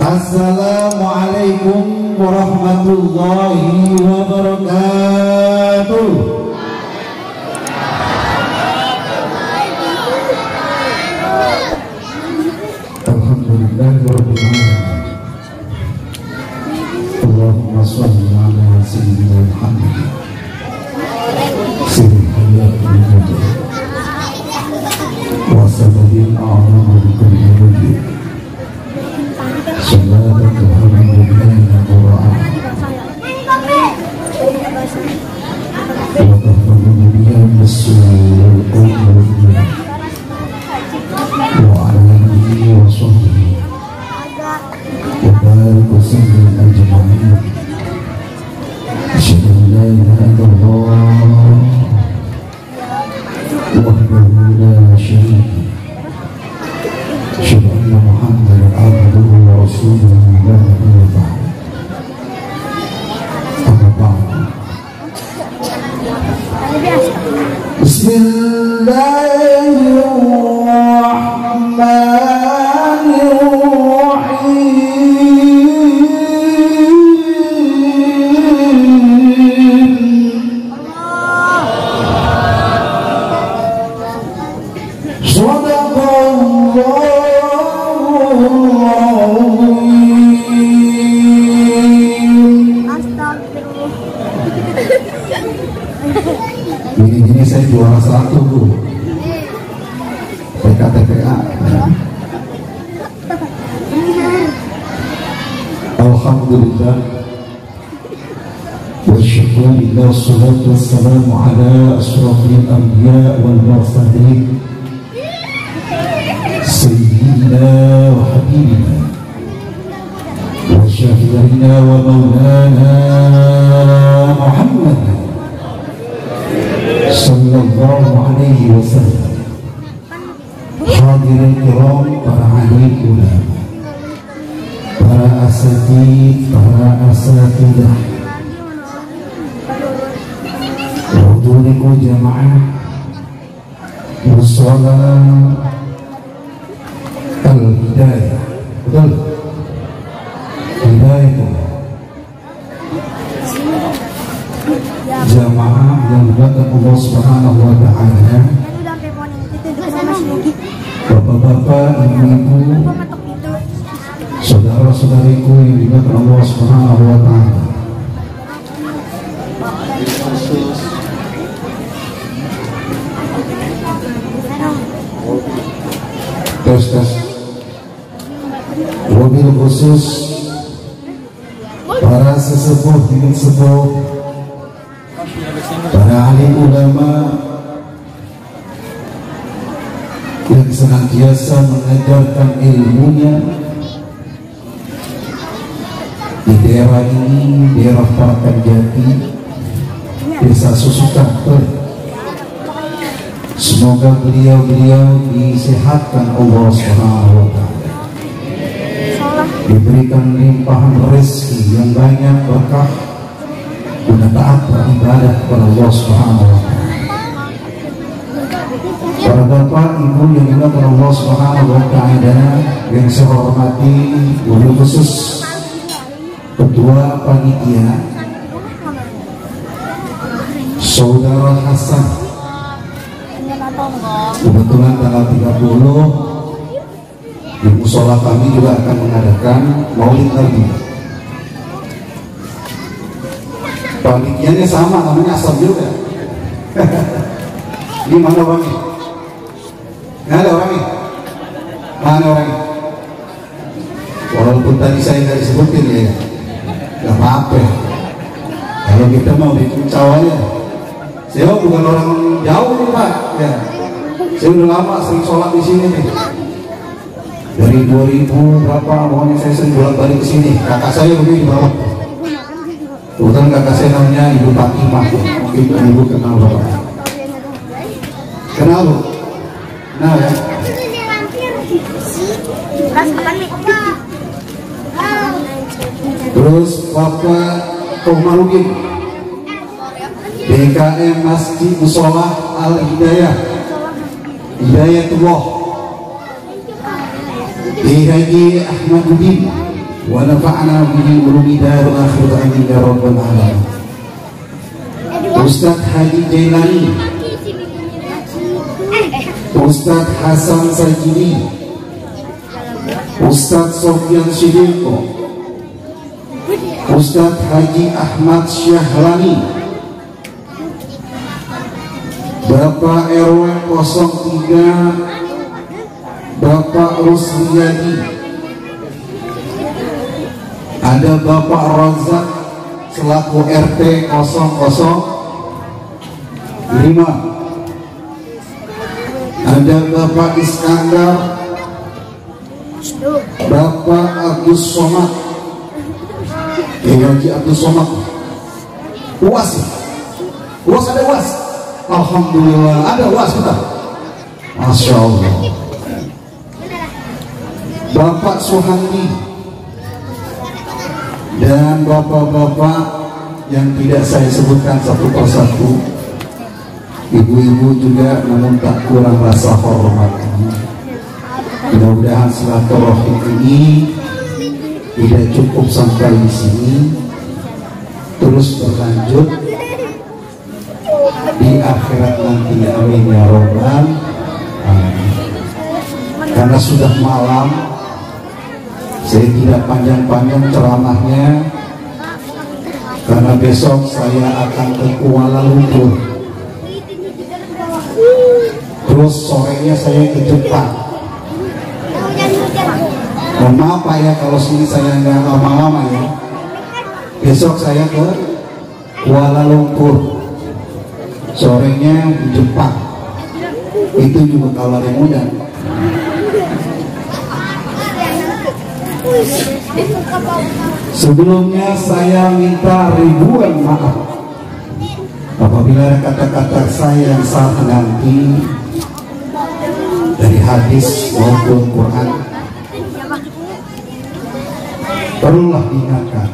Assalamualaikum warahmatullahi wabarakatuh. Alhamdulillahirabbil alamin. Allahumma shalli ala sayyidina Muhammad sirril hayatil wujud wa sababin a'lamu bikulli wujud. Sallallahu alaihi wa Ini saya juara 1 tuh PKTPA. Alhamdulillah wa syukurillah, wassalatu wassalamu ala asyrafil anbiya wal mursalin sayyidina wa habibina wa syafi'ina wa maulana Muhammad sallallahu alaihi wasallam. Hadirin kiram, para alim ulama, para asatidz, para asatidah, huduriku jamaah mushola al-hidayah. Betul? Hidayah jamaah yang dibuatkan Allah Subhanahu wa ta'ala. Bapak-bapak, ibu-ibu, saudara-saudariku yang dibuatkan Allah Subhanahu wa ta'ala. Tes. Wabil khusus para sesepuh, bibit sepuh, para alim ulama yang senantiasa mengajarkan ilmunya di daerah ini, daerah Parakan Jati, Desa Susukampel. Semoga beliau disehatkan Allah Subhanahu wa ta'ala, diberikan limpahan rezeki yang banyak, berkah, guna taat beribadah kepada Allah Subhanahu wa ta'ala. Para bapak ibu yang dimuliakan Allah Subhanahu wa ta'ala, yang saya hormati, wabil khusus ketua panitia Saudara Hasan. Kebetulan tanggal 30 di musola kami juga akan mengadakan Maulid Nabi. Panitianya sama, namanya Asam juga. Ini mana orangnya? Nggak ada orangnya? Mana orangnya? Walaupun tadi saya nggak disebutin ya, nggak apa-apa. Kalau kita mau bikin cawanya, saya bukan orang jauh nih Pak. Ya, saya udah lama sering sholat di sini nih. Dari 2000 berapa, pokoknya saya sering bolak-balik ke sini. Kakak saya begini di bawah. Kebetulan kakak saya namanya Ibu Fatimah, mungkin Ibu kenal Bapak. Kenal Bu? Kenal ya? Terus Bapak Komarudin, DKM Masjid Mushola Al-Hidayah, Hidayatullah, Haji Ahmad Udin, wa nafa'na bihi ulumi dar akhir amin ya rabbal alamin. Ustaz Haji Jailani, Ustaz Hasan Sajidi, Ustaz Sofyan Siddiqo, Ustaz Haji Ahmad Syahrani, Bapak RW 03 Bapak Rusriyadi, ada Bapak Razak selaku RT 005, ada Bapak Iskandar, Bapak Agus Somad, Haji Abdul Somad, UAS, UAS ada UAS, alhamdulillah ada UAS kita, masya Allah. Bapak Suhandi dan bapak-bapak yang tidak saya sebutkan satu persatu, ibu-ibu juga namun tak kurang rasa hormat. Mudah-mudahan silaturahim ini tidak cukup sampai di sini, terus berlanjut di akhirat nanti, amin ya robbal alamin. Karena sudah malam, saya tidak panjang-panjang ceramahnya, karena besok saya akan ke Kuala Lumpur, terus sorenya saya ke Jepang. Mohon maaf Pak ya kalau sini saya nggak lama-lama ya. Besok saya ke Kuala Lumpur, sorenya di Jepang. Itu juga kalau yang muda. Sebelumnya saya minta ribuan maaf apabila ada kata-kata saya yang salah nanti dari hadis maupun Quran. Perlulah diingatkan,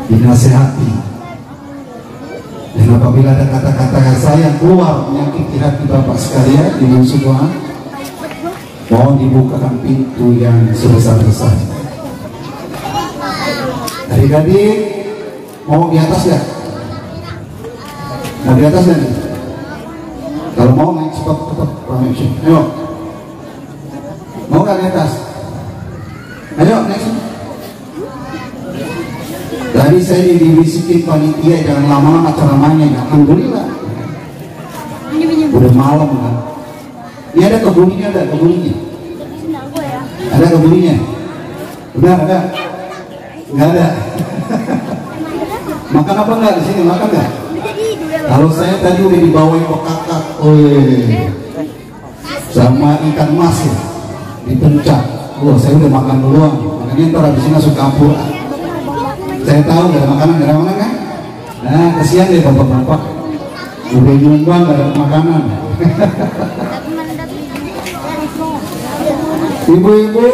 dinasehati. Dan apabila ada kata-kata saya yang keluar menyakiti hati Bapak sekalian, ibu semua, mohon dibukakan pintu yang sebesar-besarnya. Adik-adik mau di atas ya? Mau di atas ya? Kalau mau naik cepat-cepat, ayo. Mau nggak di atas? Ayo naik. Tadi saya dibisikin panitia jangan lama-lama ceramahnya. Alhamdulillah. Udah malam kan? Ini ada kebuninya, ada kebuninya. Ada kebuninya. Benar ada? Nggak ada. Makan apa nggak di sini? Makan nggak? Kalau saya tadi udah dibawain bekakak, sama ikan mas ya, dipencak. Saya udah makan duluan. Makanya ntar habis ini langsung campur. Saya tahu nggak ada makanan, nggak ada makanan kan? Nah kesian deh bapak-bapak. Udah nyumbang nggak ada makanan. Ibu-ibu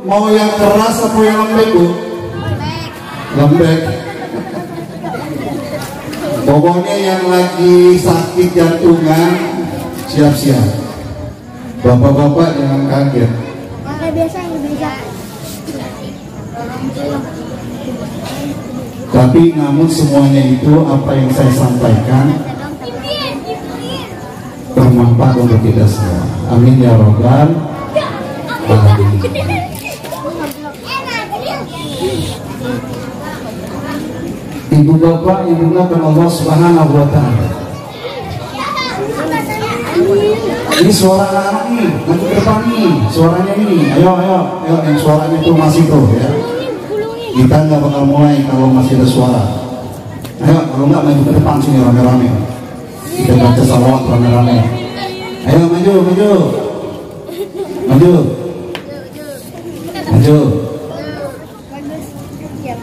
mau yang keras atau yang lembek bu? Lembek. Pokoknya yang lagi sakit jantungan siap-siap. Bapak-bapak jangan kaget. Tapi namun semuanya itu apa yang saya sampaikan bermanfaat untuk kita semua. Amin ya robbal alamin. Ibu bapak yang dimuliakan Allah Subhanahu wa taala. Ini suara anak nih, nanti ke depan nih, suaranya ini. Ayo yang suaranya itu masih tuh ya. Kita nggak bakal mulai kalau masih ada suara. Ayo, kalau nggak maju ke depan sini rame-rame. Kita baca salawat rame-rame. Ayo maju.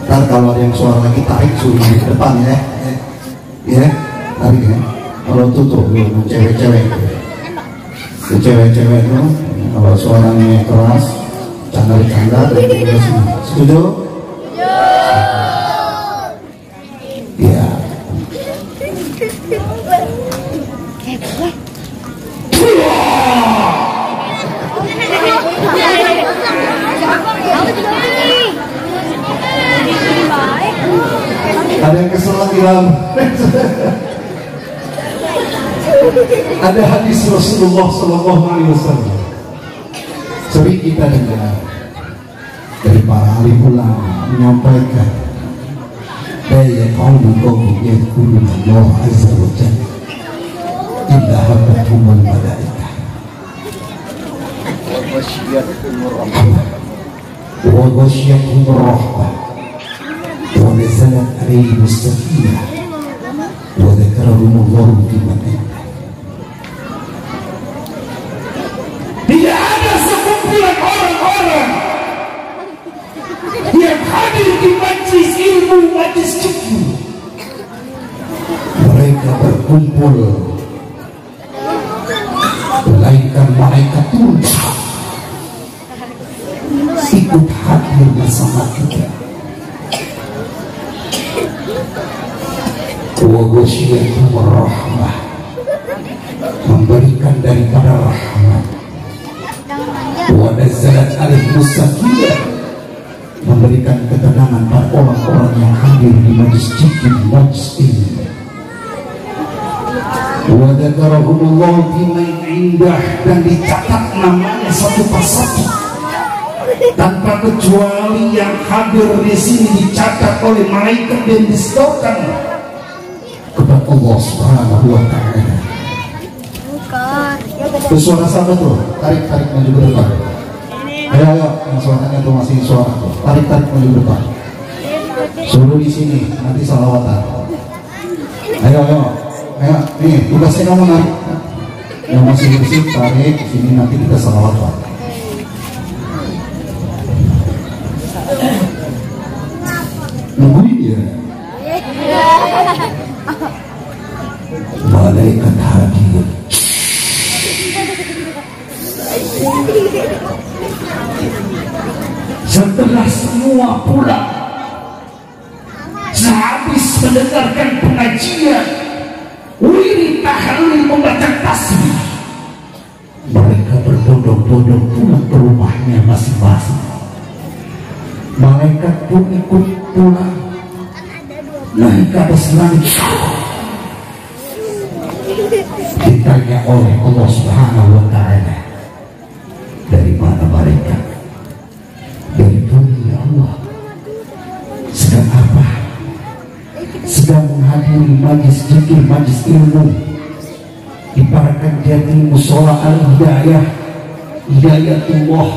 Ntar kalau ada yang suara lagi tarik suruh maju ke depan ya. Ya, tarik ya. Kalau tutup cewek-cewek. Cewek-cewek itu kalau suaranya keras, canda-canda dan juga semua. Setuju? Ya. sambilan. Ada hadis Rasulullah Sallallahu Alaihi Wasallam sering kita dengar dari para alim ulama menyampaikan, "Daya kaum yadhkuruna Allah Azza wa Jalla illa habbatuhumul malaikah wa ghashiyatuhumur rahmah wa nazalat alaihimus sakinah wa dzakarahumullahu fi man indah." Tidak ada sekumpulan orang-orang yang hadir di majlis ilmu, majlis zikir. Mereka berkumpul, melainkan malaikat turun ikut hadir bersama kita. Wa ghashiyatuhumur rahmah, memberikan daripada rahmat. Wa nazalat alaihimus sakinah, memberikan ketenangan pada orang-orang yang hadir di majlis zikir, majlis ilmu. Wa dzakarahumullahu fi man indah, dan dicatat namanya satu persatu tanpa kecuali. Yang hadir di sini dicatat oleh malaikat dan disetorkan kepada Allah Subhanahu wa Ta'ala. Itu suara siapa tuh? Tarik maju ke depan. Ayo, yang suaranya tuh masih suara tuh. Tarik maju ke depan. Suruh di sini, nanti salawatan. Ayo, nih tugasnya kamu narik. Yang masih bersih tarik di sini, nanti kita salawatan. Nungguin ya. Malaikat hadir. Setelah semua pulang, sehabis mendengarkan pengajian, wirid tahlil, membaca tasbih, mereka berbondong-bondong pulang ke rumahnya masing-masing. Malaikat pun ikut pulang, naik ke atas langit. Ditanya oleh Allah Subhanahu wa Ta'ala, dari mana mereka? Dari bumi ya Allah. Sedang apa? Sedang menghadiri majlis zikir, majlis ilmu. Ibaratkan dia di musola al-hidayah, hidayatullah,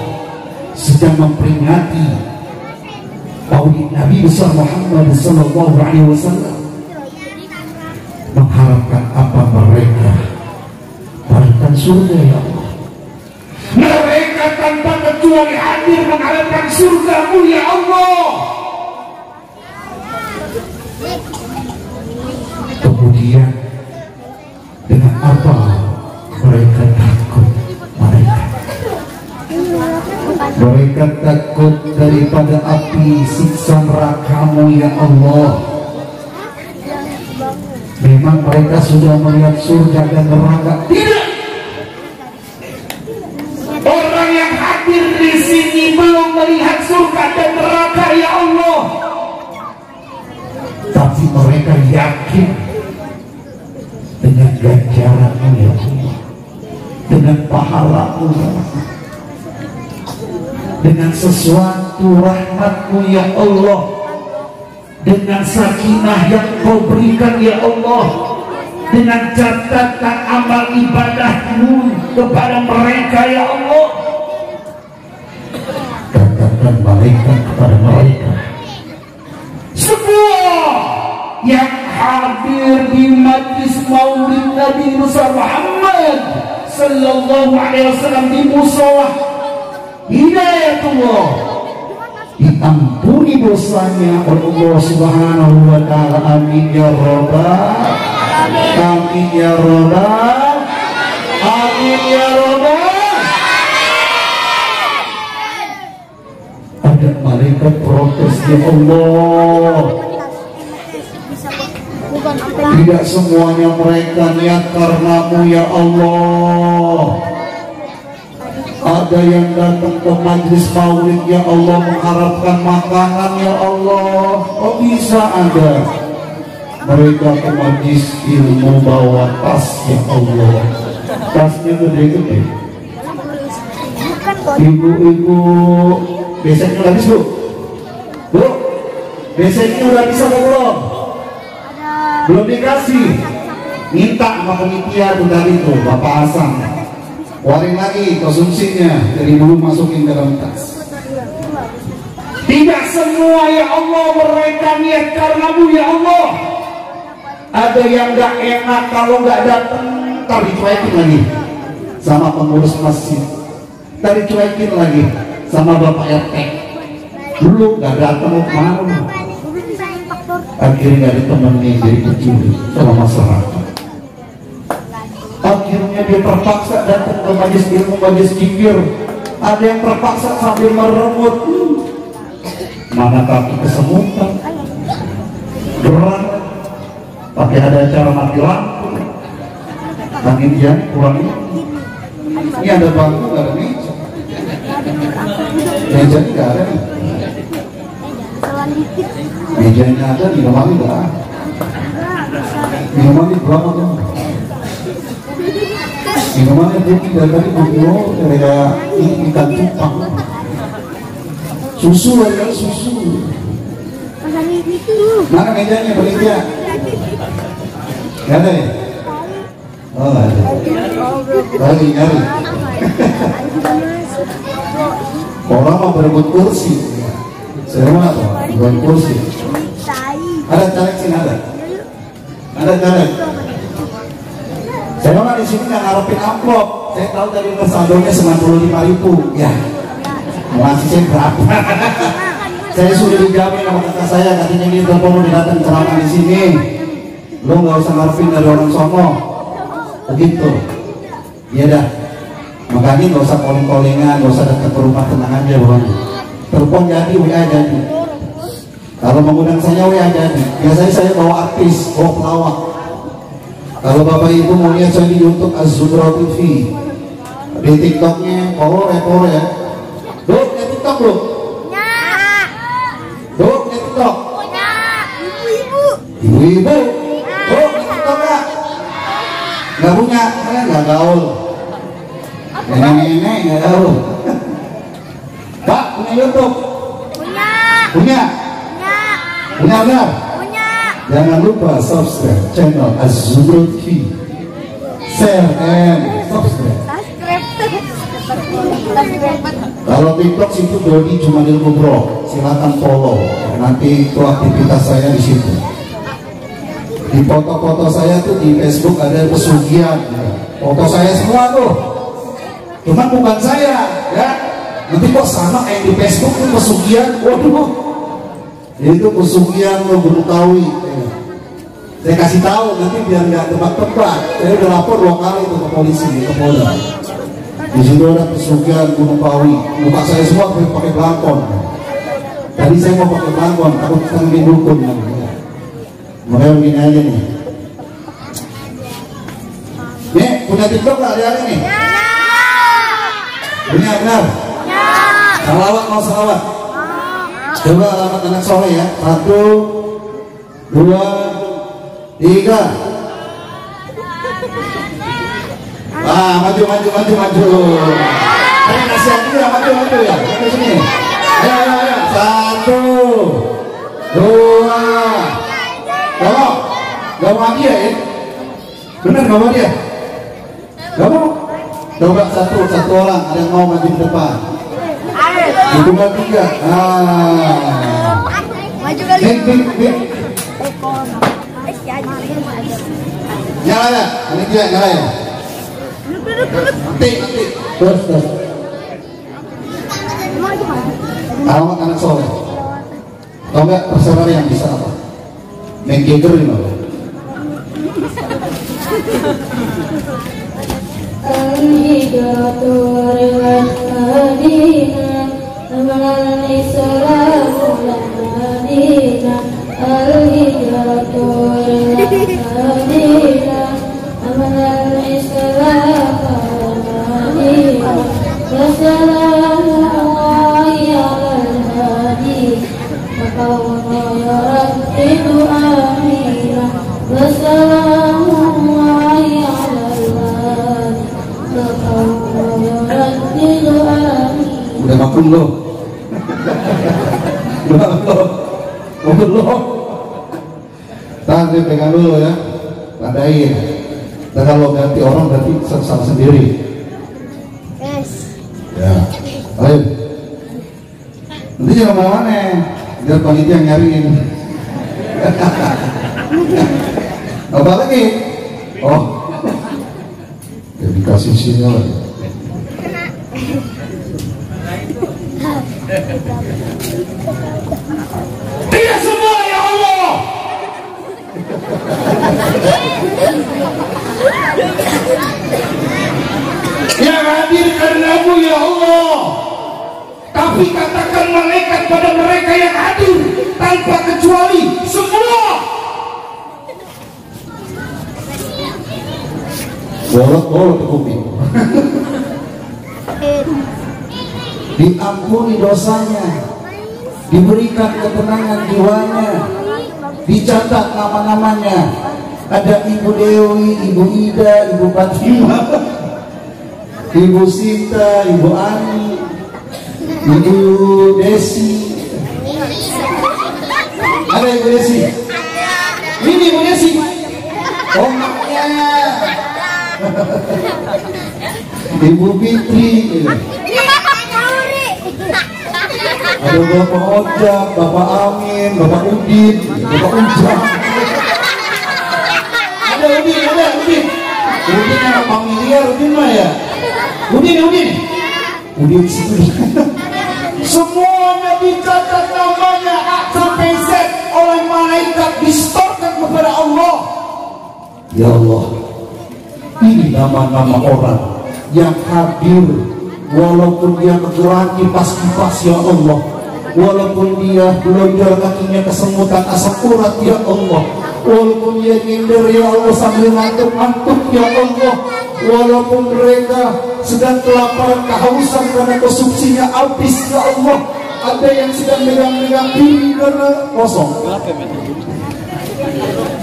sedang memperingati maulid Nabi besar Muhammad sallallahu alaihi wasallam. Mengharapkan apa mereka? Mengharapkan surga ya Allah. Mereka tanpa kecuali hadir mengharapkan surga-Mu ya Allah. Kemudian dengan apa mereka takut? Mereka takut daripada api siksa neraka-Mu ya Allah. Memang mereka sudah melihat surga dan neraka? Tidak. Orang yang hadir di sini belum melihat surga dan neraka ya Allah. Tapi mereka yakin dengan ganjaran-Mu ya Allah, dengan pahala-Mu ya Allah, dengan sesuatu rahmat-Mu ya Allah, dengan sakinah yang Kau berikan ya Allah, dengan catatan amal ibadah-Mu kepada mereka ya Allah. Katakan malaikat kepada mereka, semua yang hadir di majlis maulid Nabi Muhammad sallallahu alaihi wasallam di mushola Hidayatullah, diampuni dosanya oleh Allah Subhanahu wa Ta'ala. Amin ya Rabbal, amin ya Rabbal, amin ya Rabbal. Ada malaikat protes ya Allah, tidak semuanya mereka niat karena-Mu ya Allah. Ada yang datang ke majlis maulid ya Allah mengharapkan makanan ya Allah. Oh bisa ada. mereka ke majlis ilmu bawa tas, ya Allah, tasnya gede-gede. Ibu-ibu beseknya udah habis bu? Bu, beseknya udah bisa belum? Belum dikasih. Minta sama penitia tuh tadi tuh Bapak Asam, keluarin lagi konsumsinya, dari dulu masukin ke dalam tas. Tidak semua ya Allah mereka niat karenamu ya Allah. Ada yang gak enak kalau gak datang, ntar dicuekin lagi sama pengurus masjid, ntar dicuekin lagi sama Bapak RT. Dulu gak datang mau kemana, akhirnya ditemenin jadi pencuri sama masyarakat. Akhirnya dia terpaksa datang ke majelis ilmu, majelis zikir. Ada yang terpaksa sambil meremut, mana kaki kesemutan, gerak, pakai ada cara mati lampu, angin dia kurang ini ada bangku, gak ada meja, meja ini gak ada, mejanya ada, minuman gak ada, minuman ini berapa kan? Minumannya putih dari tadi bumbu kayak ikan cupang, susu ada susu. Mana mejanya panitia? Gak ada ya? Oh ada. Lagi nyari. Orang mau berebut kursi. Saya mana tuh? Berebut kursi. Ada caleg sini ada. Ada caleg. Saya mah di sini nggak ngarepin amplop. Saya tahu dari saldonya 95.000. Ya, mau ngasih saya berapa? Saya sudah dijamin sama kakak saya, katanya dia telepon udah datang ceramah di sini. Lo nggak usah ngarepin dari orang sono. Begitu. Iya dah. Makanya nggak usah calling-callingan, nggak usah datang ke rumah, tenang aja pokoknya. Telepon jadi, WA jadi. Kalau mengundang saya WA jadi. Biasanya saya bawa artis, bawa pelawak. Kalau Bapak Ibu mau lihat saya di YouTube Az-Zudra TV, di TikToknya follow ya. Duh, lihat TikTok lu? Duh, lihat TikTok? Ibu-ibu? Duh, lihat TikTok gak? Gak punya? Kalian gak gaul? Nenek-nenek gak gaul? Pak, punya YouTube? Punya? Punya benar? Jangan lupa subscribe channel Az-Zudra TV, share and subscribe. Kalau TikTok situ Dodi cuma ilmu bro, silakan follow. Nanti itu aktivitas saya di situ. Di foto-foto saya tuh di Facebook ada pesugihan, foto saya semua tuh. Cuman bukan saya, ya. Nanti kok sama kayak di Facebook tuh pesugihan, waduh. Itu pesugihan lo Gunung Kawi. Saya kasih tahu nanti biar nggak tebak-tebak. Saya udah lapor 2 kali itu ke polisi, ke Polda. Di situ ada pesugihan Gunung Kawi. Muka saya semua pakai belangkon. Tadi saya mau pakai belangkon, takut ketemu dukun. Makanya begini aja nih. Nih, punya TikTok nggak ada nih? Punya benar? Salawat mau salawat? Coba alamat anak soleh ya. 1, 2, 3. Maju. Ayo nasihat dulu ya, maju ya. Ke sini. Ayo. 1, 2. Gak mau dia ya? Bener gak mau dia? Gak mau? Coba satu orang, ada yang mau maju ke depan. Itu gak 3. Maju kali. Nyala ya? Ini dia nyala ya? Nanti. Terus. Alamat anak soleh. Tau gak terserah yang bisa apa? Main geger ini loh. Wassalamualaikum warahmatullahi wabarakatuh. Udah maklum lo. Udah lo. Tahan pegang dulu ya. Tandain. Dan kalau ganti orang berarti salah sendiri. Yes. Ya. Ayo. Nanti jangan mau aneh. Biar panitia nyariin. Apa lagi? Oh. Ya dikasih sinyal. Tidak semua ya Allah. Yang hadir karenamu ya Allah. Tapi katakan malaikat pada mereka yang hadir tanpa kecuali semua. Bolot-bolot kuping. Diampuni dosanya, diberikan ketenangan jiwanya, dicatat nama-namanya. Ada Ibu Dewi, Ibu Ida, Ibu Fatimah, Ibu Sinta, Ibu Ani, Ibu Desi. Ada Ibu Desi? Ini Ibu Desi. Oh maknya. Ibu Fitri. Ada Bapak Ojak, Bapak Amin, Bapak Udin, Bapak Ujang. Ada Udin. Udin anak familiar, Udin mah ya. Udin situ. Semuanya dicatat namanya A sampai Z oleh malaikat, distorkan kepada Allah. Ya Allah, ini nama-nama orang yang hadir. Walaupun dia kegerak kipas-kipas ya Allah, walaupun dia belonjol kakinya kesemutan asam urat ya Allah, walaupun dia nyindir ya Allah sambil ngantuk-ngantuk ya Allah, walaupun mereka sedang kelaparan kehausan karena konsumsinya habis ya Allah, ada yang sedang megang-megang piring karena kosong.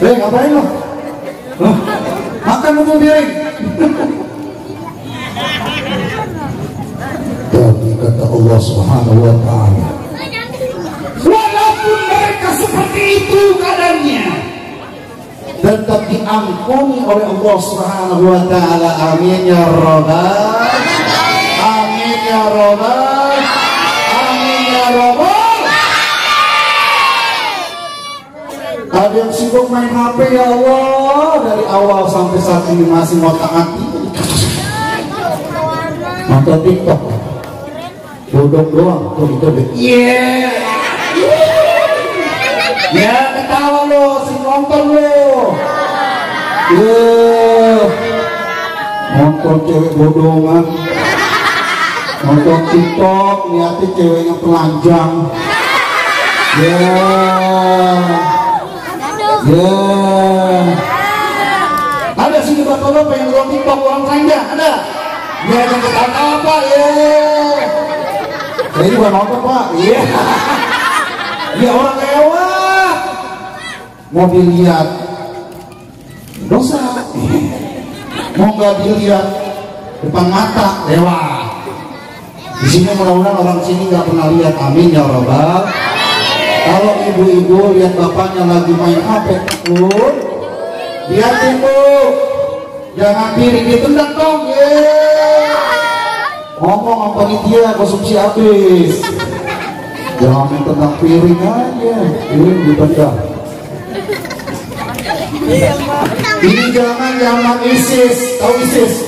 Ngapain lo? Makan untuk piring. Tapi kata Allah Subhanahu wa ta'ala, walaupun mereka seperti itu keadaannya, tetap diampuni oleh Allah Subhanahu wa ta'ala. Amin ya rabbal, amin ya rabbal, amin ya rabbal. Ada yang sibuk main HP ya Allah, dari awal sampai saat ini masih ngotak-ngatik nonton TikTok. Dodok doang, tuh gitu deh. Iya. Ya ketawa lo, si nonton lo. Nonton cewek bodongan, nonton TikTok, niatnya ceweknya telanjang. Ada sini bapak lo pengen nonton TikTok orang telanjang, ada? Ya yang ketawa apa ya? Saya juga nonton pak. Iya. Ya orang lewat mau dilihat dosa, mau nggak dilihat depan mata lewat. Di sini mudah-mudahan orang sini nggak pernah lihat. Amin ya robbal. Kalau ibu-ibu lihat bapaknya lagi main HP pun, lihatin bu, jangan piring ditendang dong. Ngomong apa nih dia konsumsi habis. Jangan main tentang piring aja, piring ditendang. Ini jangan zaman ISIS, tahu ISIS?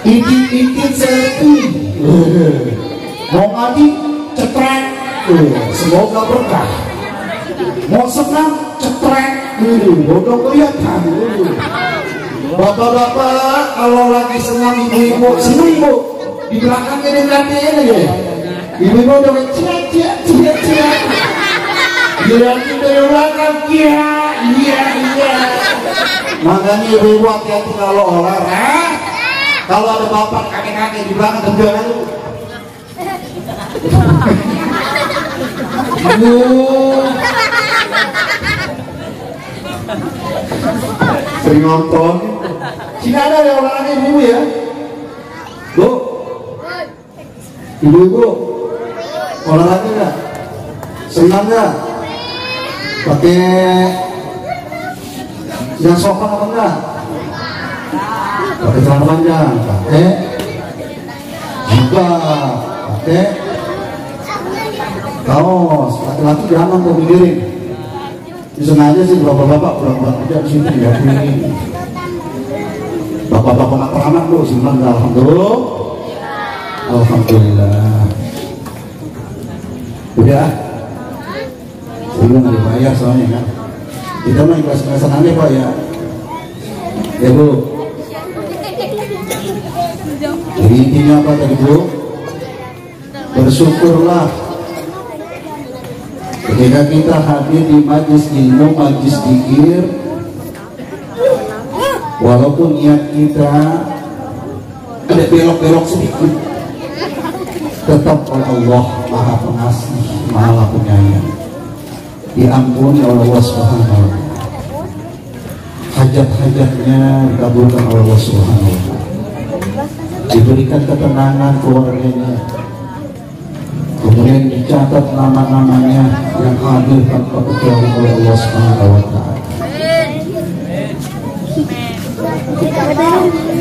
Idit selfie, mau ngaji cetrek, semoga berkah. Mau senang cetrek, bodoh kelihatan. Bapak-bapak kalau lagi senang, ibu-ibu senang bu, di belakangnya dilihatin aja. Ibu-ibu udah cia. Dilihatin dari belakang, iya. Makanya ibu-ibu hati-hati kalau olahraga. Kalau ada bapak kakek-kakek di belakang tendang aja. Sering nonton. Sini ada ya olahraga ibu ya, Bu. Ibu-ibu olahraga nggak? Senang nggak? Pakai yang sopan apa enggak? Pakai celana panjang, pakai juga pakai kaos. Laki-laki jangan tuh mikirin. Bisa aja sih bapak-bapak pulang-pulang kerja di sini ya ini. Bapak-bapak nak anak tuh simpan alhamdulillah. Alhamdulillah. Udah. Belum dibayar soalnya kan. Kita mah ikhlas-ikhlasan aja Pak ya. Ya Bu. Jadi intinya apa tadi Bu? Bersyukurlah ketika kita hadir di majlis ilmu, majlis zikir, walaupun niat kita ada belok-belok sedikit, tetap oleh Allah Maha Pengasih, Maha Penyayang, diampuni oleh Allah Subhanahu wa Ta'ala, hajat-hajatnya dikabulkan oleh Allah Subhanahu wa Ta'ala, diberikan ketenangan keluarganya, kemudian dicatat nama-namanya yang hadir tanpa kecuali oleh Allah Subhanahu wa Ta'ala.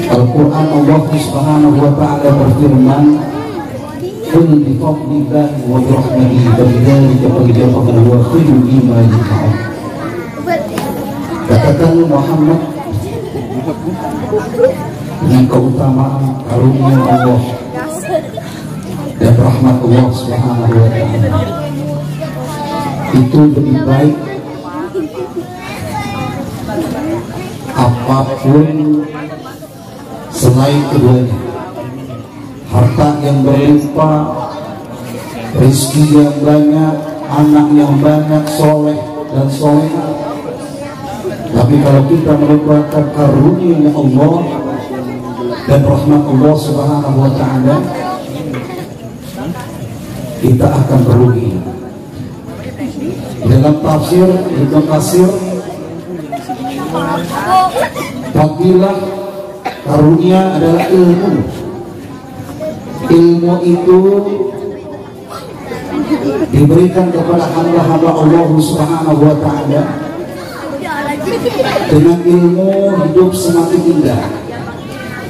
Al-Quran Allah Subhanahu wa Ta'ala berfirman, "Qul bi fadlillahi wa bi rahmatihi fabidzalika falyafrahu huwa khairun mimma yajma'un." Katakan Muhammad, dengan keutamaan karunia Allah dan rahmat Allah Subhanahu wa Ta'ala itu lebih baik apapun selain keduanya. Harta yang berlimpah, rezeki yang banyak, anak yang banyak, soleh dan solehah. Tapi kalau kita melupakan karunia Allah dan rahmat Allah Subhanahu wa Ta'ala, kita akan merugi. Dalam tafsir Ibnu Katsir, fadilah karunia adalah ilmu. Ilmu itu diberikan kepada hamba-hamba Allah Subhanahu wa Ta'ala. Dengan ilmu hidup semakin indah,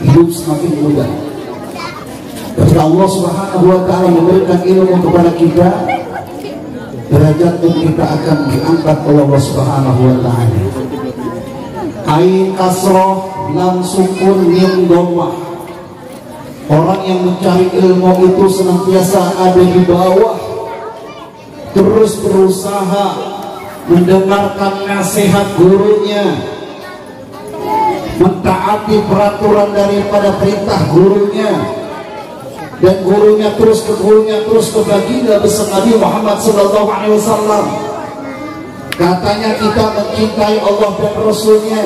hidup semakin mudah. Ketika Allah Subhanahu wa Ta'ala memberikan ilmu kepada kita, derajat kita akan diangkat oleh Allah Subhanahu wa Ta'ala. Ain kasroh lam sukun mim dhammah. Orang yang mencari ilmu itu senantiasa ada di bawah, terus berusaha mendengarkan nasihat gurunya, mentaati peraturan daripada perintah gurunya, dan gurunya terus ke baginda besar Nabi Muhammad sallallahu alaihi wasallam. Katanya kita mencintai Allah dan Rasulnya.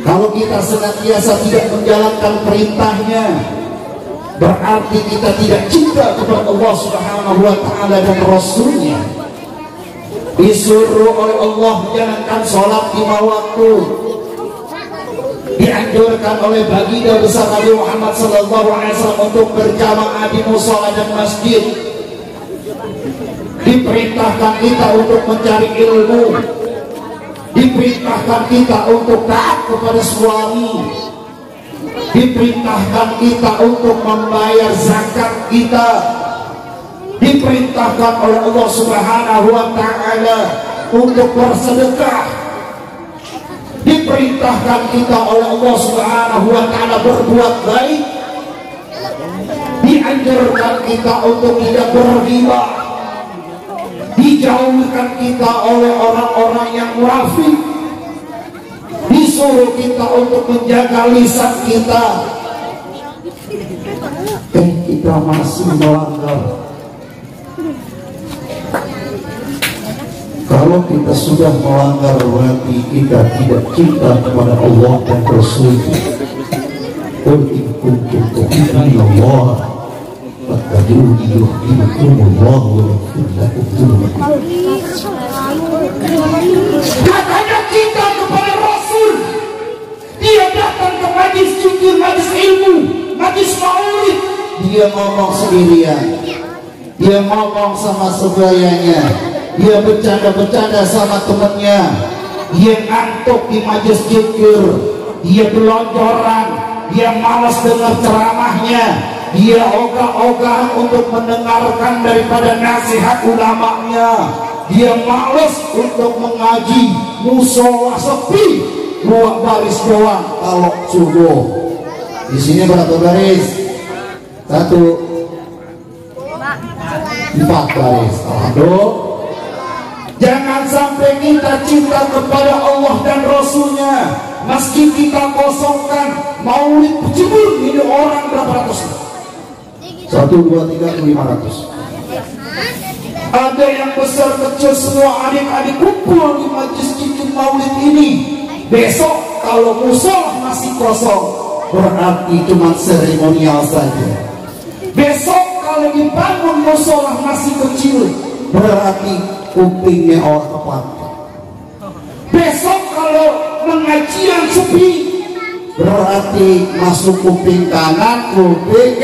Kalau kita senantiasa tidak menjalankan perintahnya, berarti kita tidak cinta kepada Allah Subhanahu wa Ta'ala dan Rasulnya. Disuruh oleh Allah menjalankan sholat 5 waktu, dianjurkan oleh baginda besar Nabi Muhammad sallallahu alaihi wasallam untuk berjamaah di mushola dan masjid. Diperintahkan kita untuk mencari ilmu, diperintahkan kita untuk taat kepada suami, diperintahkan kita untuk membayar zakat kita, diperintahkan oleh Allah Subhanahu wa Ta'ala untuk bersedekah, diperintahkan kita oleh Allah Subhanahu wa Ta'ala berbuat baik, dianjurkan kita untuk tidak berriba, dijauhkan kita oleh orang-orang yang munafik, disuruh kita untuk menjaga lisan kita, dan kita masih melanggar. Kalau kita sudah melanggar, berarti kita tidak cinta kepada Allah dan Rasul-Nya. Qul in kuntum tuhibbuna Allah fattabi'uni yuhibbukumullah wa yaghfir lakum dzunubakum. Katanya cinta kepada dia ngomong sendirian, dia ngomong sama sebayanya, dia bercanda-bercanda sama temennya, dia ngantuk di majelis zikir, dia gelonjoran, dia malas dengar ceramahnya, dia ogah-ogahan untuk mendengarkan daripada nasihat ulamanya, dia malas untuk mengaji, musola sepi, 2 baris doang kalau subuh. Di sini berapa baris? 1, 4 baris. Alhamdulillah. Jangan sampai kita cinta kepada Allah dan Rasulnya, meski kita kosongkan maulid berjemur ini orang berapa ratus? 1, 2, 3, 500. Ada yang besar kecil semua adik-adik kumpul di majelis zikir maulid ini. Besok kalau musola masih kosong, berarti cuma seremonial saja. Besok kalau dibangun musola masih kecil, berarti kupingnya orang tepat. Besok kalau pengajian sepi, berarti masuk kuping kanan, kuping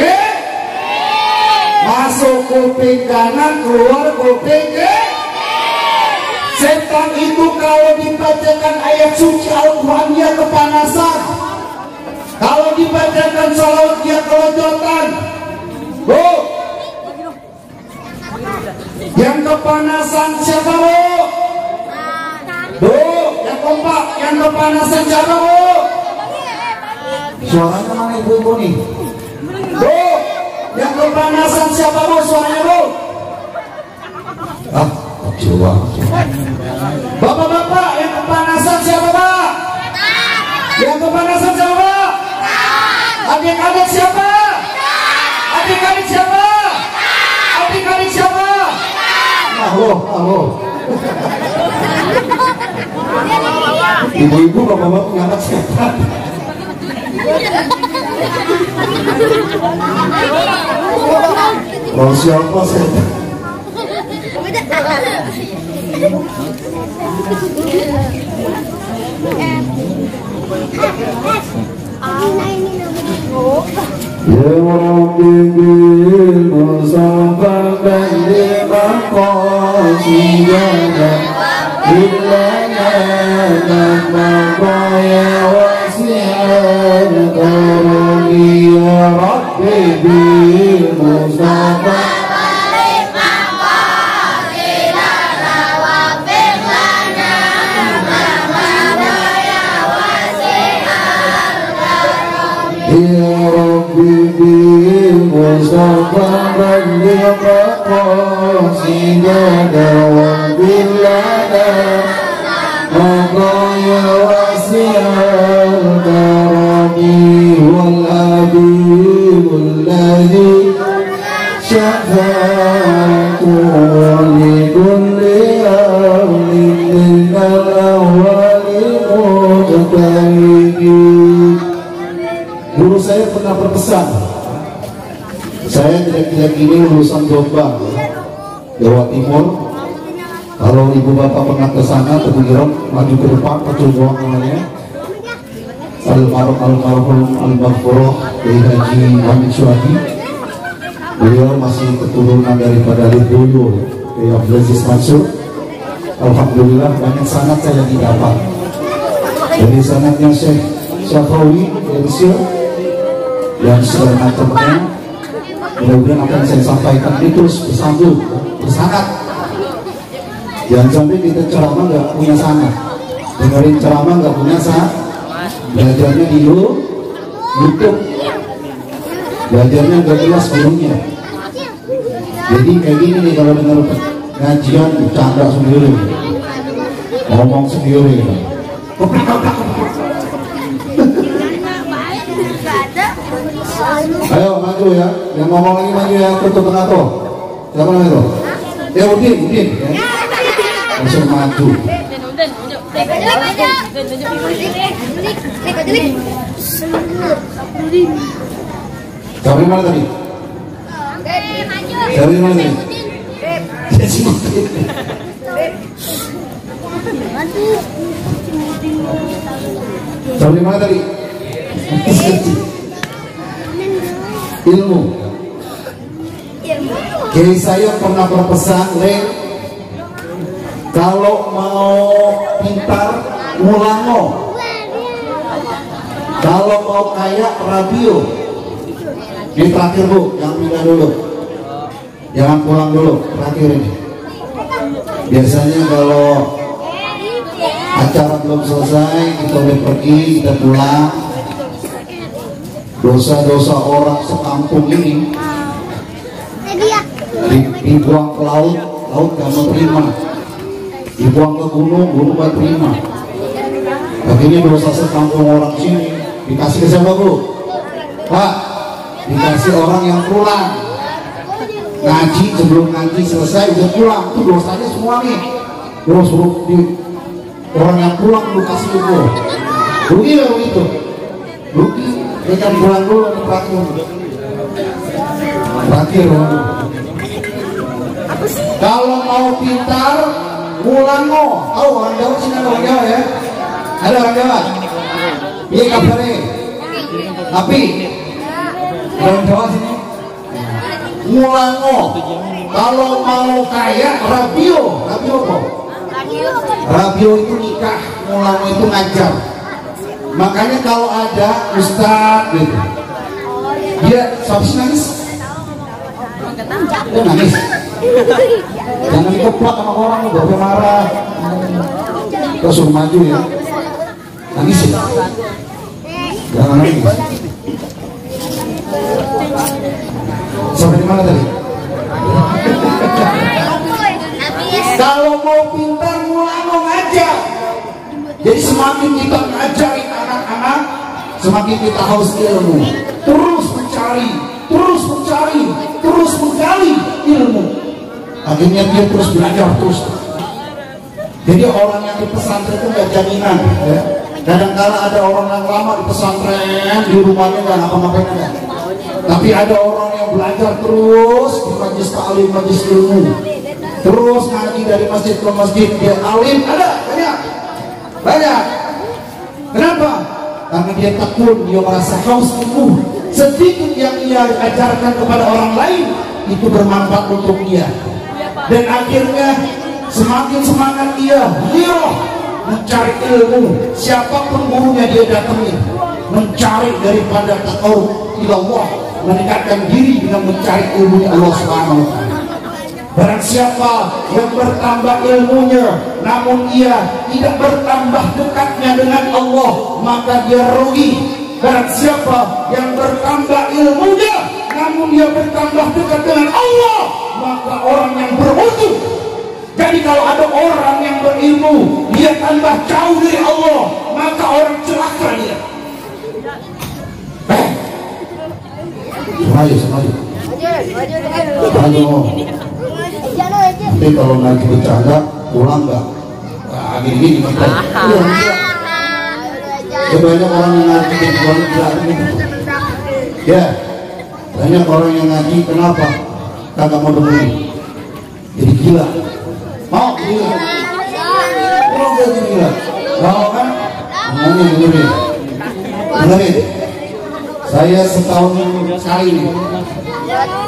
masuk kuping kanan, keluar kuping Setan itu kalau dibacakan ayat suci Al-Quran dia kepanasan, kalau dibacakan salawat dia kelojotan. Yang kepanasan siapa yang kompak, yang kepanasan siapa Suaranya mana ibu-ibu nih? Yang kepanasan siapa suaranya Coba. Bapak-bapak yang kepanasan siapa Pak? Yang kepanasan siapa? Adik-adik siapa? Adik-adik siapa? Adik-adik siapa? Halo. Ibu-ibu bapak-bapak ngangkat siapa? Oh siapa setan? Ya Rabbi bil Mustafa balligh maqasidana illana maqaya wasi'an karami ya Rabbi bil Mustafa Ya Rabbi bil Mustafa balligh maqasidana wa billana maqaya wasi'al karami wal habibul ladzi syafa'atu li kulli amrin minal awwali muqtaribi. Guru saya pernah berpesan, saya tidak ini lulusan Jombang, Jawa Timur. Kalau ibu bapak pernah ke sana, kemudian maju ke depan, perjuangan namanya Almarhum Kiai Haji Hamid Syuhadi. Beliau masih keturunan daripada Lidboyo Kiai Abdul Aziz Mansur. Alhamdulillah banyak sanad saya didapat. Dari sanadnya Syekh Syafawi dari Mesir dan segala macamnya, mudah-mudahan apa yang saya sampaikan itu terus bersambung, bersanad. Jangan sampai kita ceramah nggak punya sanad, dengerin ceramah nggak punya sanad, belajarnya di YouTube, belajarnya nggak jelas gurunya. Jadi kayak gini nih kalau dengar ngajian bercanda sendiri, ngomong sendiri. Ayo maju ya, yang ngomong lagi maju ya, tutup tengah tuh. Siapa namanya tuh? Ya Udin ya. Langsung maju. Siapa mana tadi? Siapa mana tadi? Siapa mana tadi? Ilmu. Kiai saya pernah berpesan, Leng, kalau mau pintar mulango, kalau mau kaya radio. Ini terakhir Bu, yang pindah dulu, jangan pulang dulu, terakhir ini. Biasanya kalau acara belum selesai, kita udah pergi, kita pulang. Dosa-dosa orang sekampung ini dibuang ke laut, laut gak mau terima. Dibuang ke gunung, gunung gak terima. Akhirnya dosa sekampung orang sini dikasih ke siapa Bu? Pak, dikasih orang yang pulang ngaji, sebelum ngaji selesai udah pulang, itu dosanya semua nih. Terus di orang yang pulang lu kasih itu, rugi lah itu, rugi. Jangan pulang dulu, terakhir. Kalau mau pintar, mulango. Tahu orang Jawa sini, ada orang Jawa ya? Ada orang Jawa? Iya kabarnya. Tapi orang Jawa sini, mulango. Kalau mau kaya, radio. Radio apa? Radio itu nikah, mulango itu ngajar. Makanya kalau ada ustaz gitu, dia habis nangis, dia nangis. Jangan dikeplak sama orang, bapak marah. Kita suruh maju ya, nangis ya. Jangan nangis. Sampai di mana tadi? Kalau mau pintar mulango ngajar. Jadi semakin kita ngajarin anak-anak, semakin kita haus ilmu. Terus mencari, terus mencari, terus menggali ilmu. Akhirnya dia terus belajar terus. Jadi orang yang di pesantren itu nggak jaminan. Ya. Kadang-kala ada orang yang lama di pesantren, di rumahnya nggak ngapa-ngapain ada. Tapi ada orang yang belajar terus di majelis ta'lim, majelis ilmu. Terus ngaji dari masjid ke masjid, dia alim, ada banyak. Banyak. Kenapa? Karena dia tekun, dia merasa haus ilmu. Sedikit yang ia ajarkan kepada orang lain itu bermanfaat untuk dia. Dan akhirnya semakin semangat dia mencari ilmu. Siapapun gurunya dia datangi, mencari daripada taqarrub ila Allah, mendekatkan diri dengan mencari ilmu Allah Subhanahu wa taala. Barang siapa yang bertambah ilmunya namun ia tidak bertambah dekatnya dengan Allah, maka dia rugi. Barang siapa yang bertambah ilmunya namun dia bertambah dekat dengan Allah, maka orang yang beruntung. Jadi kalau ada orang yang berilmu dia tambah jauh dari Allah, maka orang celaka dia. Nanti kalau nanti bercanda pulang nggak? Nah, gini kita. Banyak orang yang ngaji dan pulang gitu. Ya, banyak orang yang ngaji kenapa? Kagak mau dengerin. Jadi gila. Mau gila? Mau jadi gila? Mau kan? Makanya dengerin. Dengerin. Saya setahun sekali nih.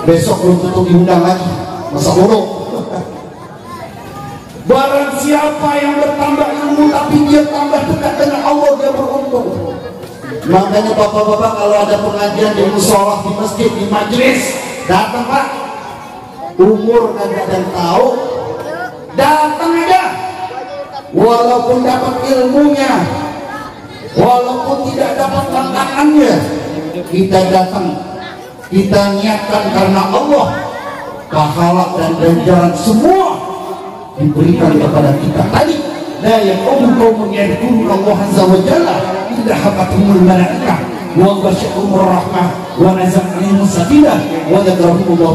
Besok belum tentu diundang lagi. Masa buruk. Barang siapa yang bertambah ilmu tapi dia tambah dekat dengan Allah, dia beruntung. Makanya bapak-bapak kalau ada pengajian di musholah, di masjid, di majelis, datang Pak. Umur kagak ada tahu, datang aja. Walaupun dapat ilmunya, walaupun tidak dapat tantangannya, kita datang, kita niatkan karena Allah. Pahala dan ganjaran semua diberikan kepada kita. Tadi la yaqumu qaumun yadhkuruna Allah azza wa jalla illa hafathumul malaikah wa basyarahumur rahmah wa naza'ahum sakinah wa dzakarahumullah.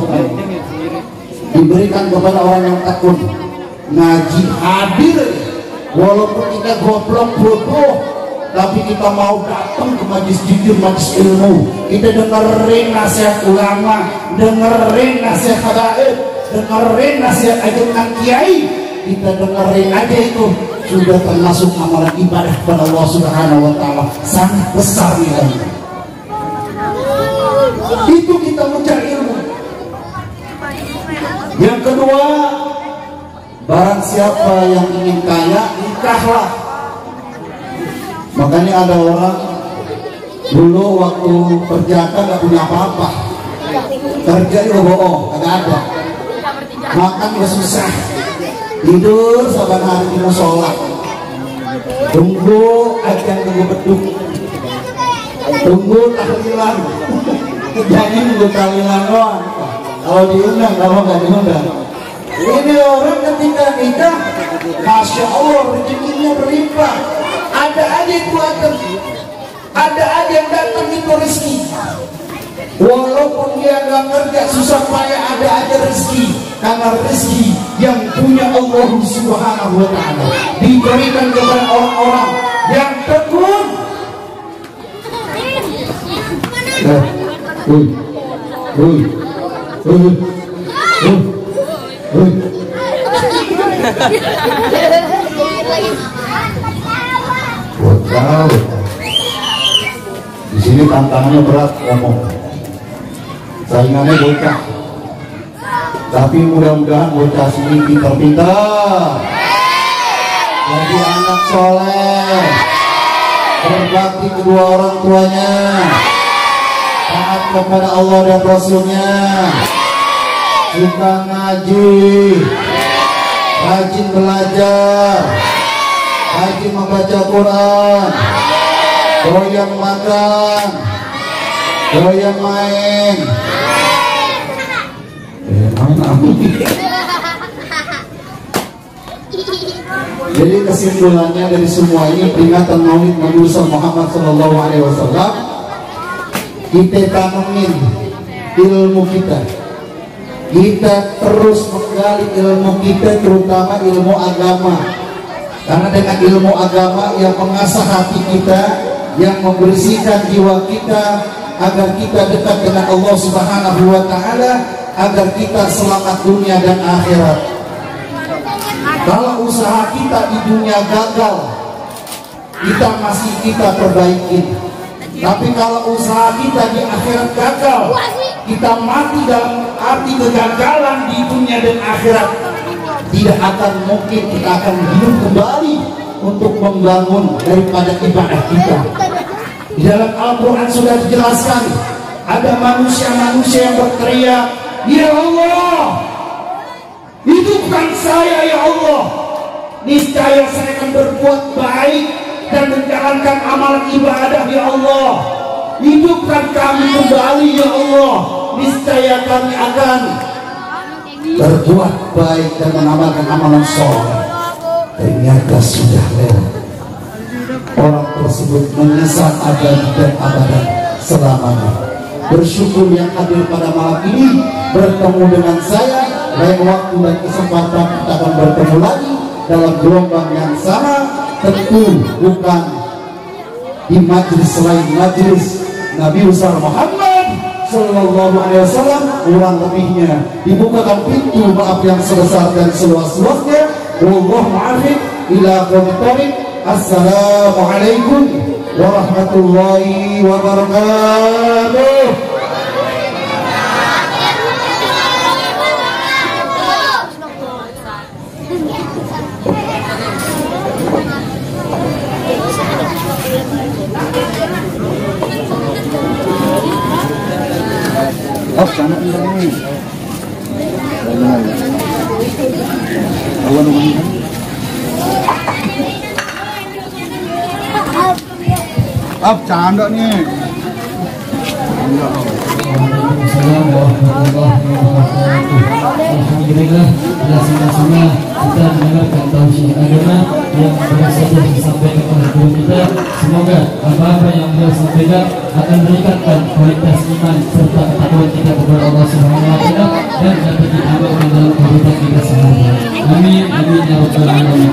Diberikan kepada orang yang takut ngaji hadir, walaupun kita goblok bodoh, tapi kita mau datang ke majlis zikir, majlis ilmu. Kita dengerin nasihat ulama, dengerin nasihat habaib, dengerin nasihat ajaran kiai. Kita dengerin aja itu sudah termasuk amalan ibadah kepada Allah Subhanahu wa taala. Sangat besar nilainya. Itu kita mencari ilmu. Yang kedua, barang siapa yang ingin kaya, nikahlah. Makanya ada orang dulu waktu kerja nggak punya apa-apa, kerja juga bohong, nggak ada, makan juga susah, tidur saban hari di musola, tunggu ajan tunggu beduk, tunggu tahlilan, kerjanya tunggu tahlilan doang. Kalau diundang, kalau nggak diundang. Ini orang ketika nikah, masya Allah rezekinya berlimpah. Ada aja itu ada aja yang datang itu rezeki. Walaupun dia nggak kerja susah payah, ada aja rezeki. Karena rezeki yang punya Allah Subhanahu Wa Taala diberikan kepada orang-orang yang tekun. Wow. Di sini tantangannya berat, ngomong. Saingannya bocah. Tapi mudah-mudahan bocah sini pintar-pintar. Jadi anak soleh, berbakti kedua orang tuanya, taat kepada Allah dan Rasulnya, suka ngaji, rajin belajar, rajin membaca Quran, doyan makan, doyan main. Jadi kesimpulannya dari semua ini, peringatan Maulid Nabi Muhammad SAW, kita tanamin ilmu kita. Kita terus menggali ilmu kita, terutama ilmu agama. Karena dengan ilmu agama yang mengasah hati kita, yang membersihkan jiwa kita, agar kita dekat dengan Allah Subhanahu Wa Taala, agar kita selamat dunia dan akhirat. Kalau usaha kita di dunia gagal, kita masih kita perbaiki. Tapi kalau usaha kita di akhirat gagal, kita mati dalam arti kegagalan di dunia dan akhirat, tidak akan mungkin kita akan hidup kembali untuk membangun daripada ibadah kita. Di dalam Al-Quran sudah dijelaskan, ada manusia-manusia yang berteriak, ya Allah, hidupkan saya ya Allah, niscaya saya akan berbuat baik dan menjalankan amalan ibadah ya Allah. Hidupkan kami kembali ya Allah, niscaya kami akan berbuat baik dan mengamalkan amalan soleh. Ternyata sudah lewat. Orang tersebut menyesal abadi dan abadan selamanya. Bersyukur yang hadir pada malam ini bertemu dengan saya. Lain waktu dan kesempatan kita akan bertemu lagi dalam gelombang yang sama, tentu bukan di majelis selain majelis Nabi besar Muhammad Sallallahu Alaihi Wasallam. Kurang lebihnya dibukakan pintu maaf yang sebesar dan seluas-luasnya. Wallahu a'lam ila qawmi. Assalamualaikum warahmatullahi wabarakatuh. Oh, sana ini. Awan ini. Up canda nih. Alhamdulillah, sama-sama kita mendengarkan tausiah agama yang baru saja disampaikan oleh guru kita. Semoga apa-apa yang beliau sampaikan akan meningkatkan kualitas iman serta ketakwaan kita kepada Allah Subhanahu Wa Taala dan dapat diamalkan dalam kehidupan kita sehari-hari. Amin, amin ya rabbal alamin.